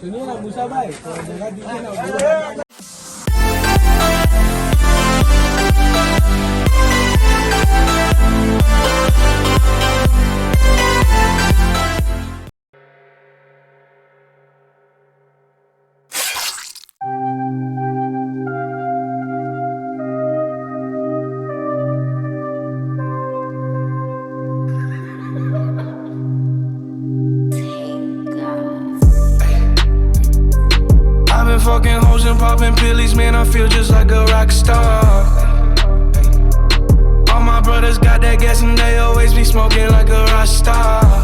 Sunyi nak Musa baik. Kalau jaga dia nak buat. Fucking hoes and popping pillies, man, I feel just like a rock star. All my brothers got that gas and they always be smoking like a rock star.